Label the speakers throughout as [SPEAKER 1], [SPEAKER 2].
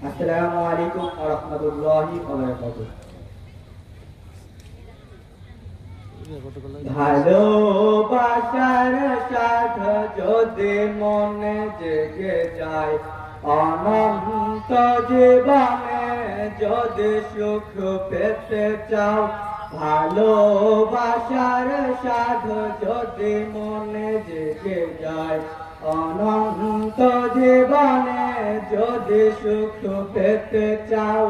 [SPEAKER 1] আসসালামু আলাইকুম ওয়া রাহমাতুল্লাহি ওয়া বারাকাতুহু। ভালোবাসার সাথ যদি মনে জেগে যায়, অনন্ত জীবনে যদি সুখ পেতে চাও, ভালোবাসার সাথ যদি মনে জেগে যায়, অনন্ত জীবনে যদি সুখ পেতে চাও,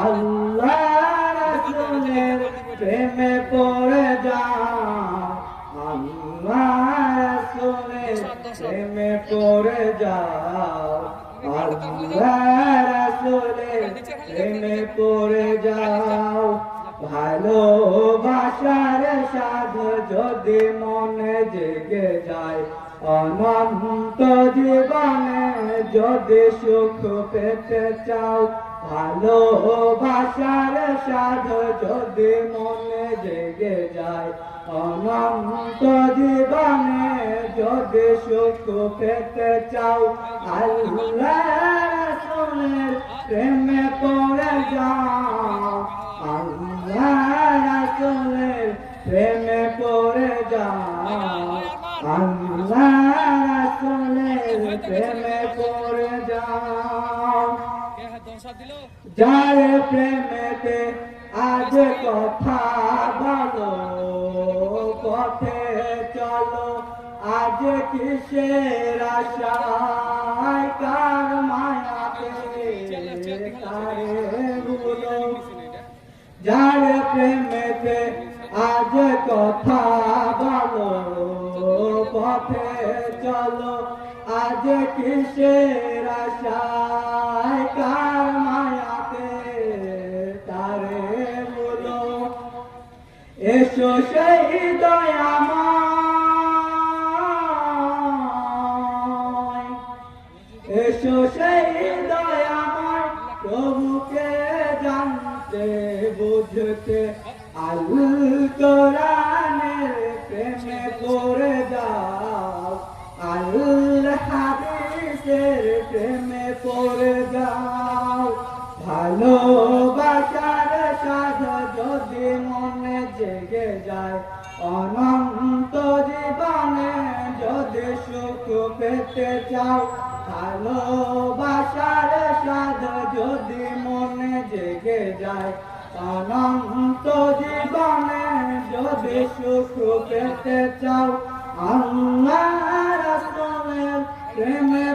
[SPEAKER 1] আল্লাহ রাসূলের প্রেমে পড়ে যাও, আল্লাহ রাসূলের প্রেমে পড়ে যাও, আল্লাহ রাসূলের প্রেমে পড়ে যাও। ভালোবাসার সাধ যদি মনে জেগে যায়, অনন্ত জীবনে যদি সুখ পেতে চাও, ভালোবাসার সাধ যদি মনে জেগে যায়, অনন্ত জীবনে যদি সুখ পেতে চাও, আল্লাহ রাসূলের প্রেমে পড়ে যাও, আল্লাহ রাসূলের প্রেমে পড়ে যাও, আল্লাহ রাসূলের প্রেমে পড়ে যাও। যার প্রেমেতে আজ কথা বলো, পথে চলো, আজ কিসের আশায়, কার মায়াতে তারে ভুলো। যার প্রেমেতে আজ কথা বলো, পথে চলো, আজ কিসের আশায়, কার মায়াতে তারে ভুলো। এসো সেই দয়াময়, এসো সেই দয়াময় প্রভুকে জানতে বুঝতে, আল কোরআনের প্রেমে পড়ে যাও, আল হাদিসের প্রেমে পড়ে যাও। ভালোবাসার সাধ যদি মনে জেগে যায়, অনন্ত জীবনে যদি সুখ পেতে চাও, ভালোবাসার সাধ যদি মনে জেগে যায়, অনন্ত জীবনে যদি সুখ পেতে চাও, আল্লাহ রাসূলের প্রেমে